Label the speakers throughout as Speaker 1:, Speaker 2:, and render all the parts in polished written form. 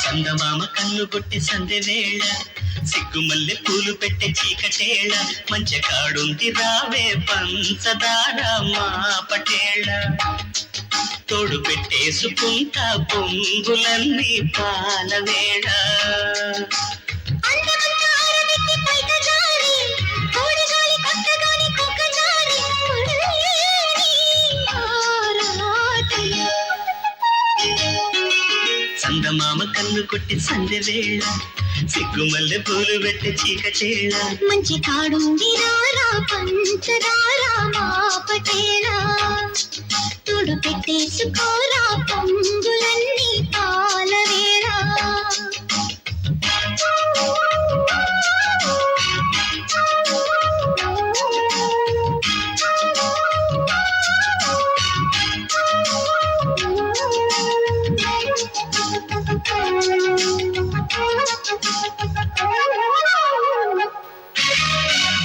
Speaker 1: చందమామ కన్ను కొట్టి సందె వేళ సిగ్గుమల్లె పూలు పెట్టే చీకటేళ మంచి కాడుంది రావే పంచదార మా పటేళ తోడు పెట్టేసుకుంటా పొంగులన్నీ పాలవేళ చందమామ కన్ను కొట్టి సందె వేళ సిగ్గుమల్లె పూలు పెట్టి చీకటేళ
Speaker 2: మంచి కాడుంది రారా పంచదారా మా పటేళ తోడు పెట్టేసుకోరా పొంగులన్నీ పాలవేళ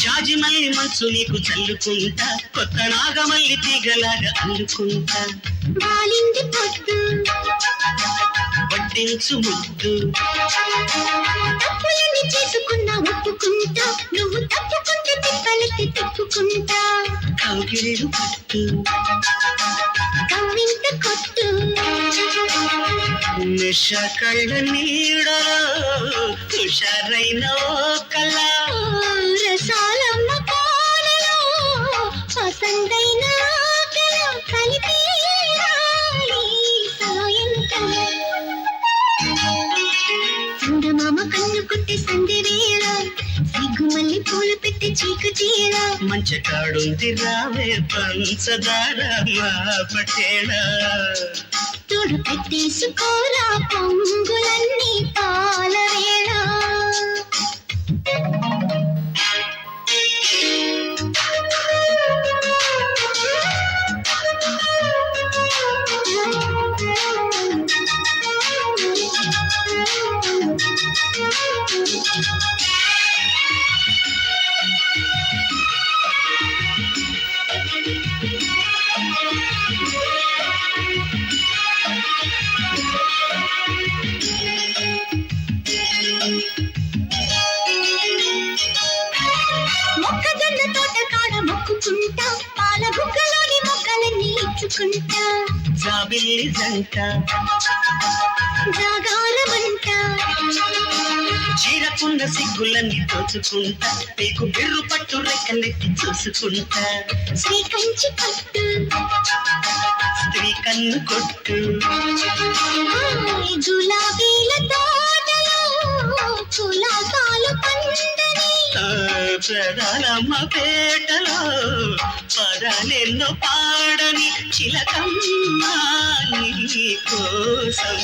Speaker 1: జాజి మల్లి మనసు నీకు చల్లుకుంటా కొత్త నాగమల్లి తీగలాగా అల్లుకుంటా
Speaker 2: వాలింది పొద్దు
Speaker 1: వడ్డించు ముద్దు
Speaker 2: తప్పులని చేసుకున్నా ఒప్పుకుంటా నువ్వు తప్పుకుంటే తిప్పలెత్తి తిప్పుకుంటా
Speaker 1: కౌగిళ్ళు పట్టు
Speaker 2: కవ్వింత కొట్టు
Speaker 1: నిష కళ్ళ నీడలో హుషారైన కళ
Speaker 2: రసాలమ్మ పాలలో పసందైన కళ కలిపి సాయంకాలం చందమామ కన్ను కొట్టి సందె వేళ సిగ్గుమల్లి పూలు పెట్టి చీకటేళ
Speaker 1: మంచి కాడుంది రావే పంచదార మా పటేళ
Speaker 2: తోడు పెట్టేసుకోరా పొంగులన్నీ పాలవేళ మొక్కజొన్న తోట కాడ మొక్కుకుంటా పాల బుగ్గలోని మొక్కలన్నీ ఇచ్చుకుంటా
Speaker 1: జాబిల్లి జంట
Speaker 2: జాగారమంట
Speaker 1: చీరకున్న సిగ్గులన్నీ దోచుకుంటా నీకు బిర్రు పట్టు రెక్కలెత్తి చూసుకుంటా
Speaker 2: శ్రీ కంచి పట్టు
Speaker 1: స్త్రీ కన్ను కొట్టు
Speaker 2: గులాబీల తోటలో కులాసాలు పండని
Speaker 1: ప్రధానమ్మ పేటలో పదాలెన్నో పాడని చిలకమ్మ నీ కోసం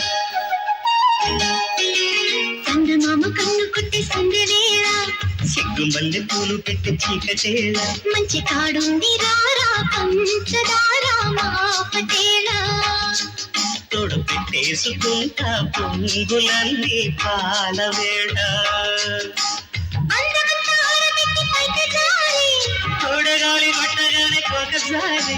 Speaker 2: చందమామ కన్ను కొట్టి సందె వేళ
Speaker 1: సిగ్గుమల్లె పూలు పెట్టి చీకటేళ
Speaker 2: మంచి కాడుంది రారా పంచదారా మా పటేళ
Speaker 1: తోడు పెట్టేసుకుంటా పొంగులన్నీ పాలవేళ
Speaker 2: అందమంతా ఆరబెట్టి పైకి జారి
Speaker 1: తోడగాలి పట్టగానే ఒకసారి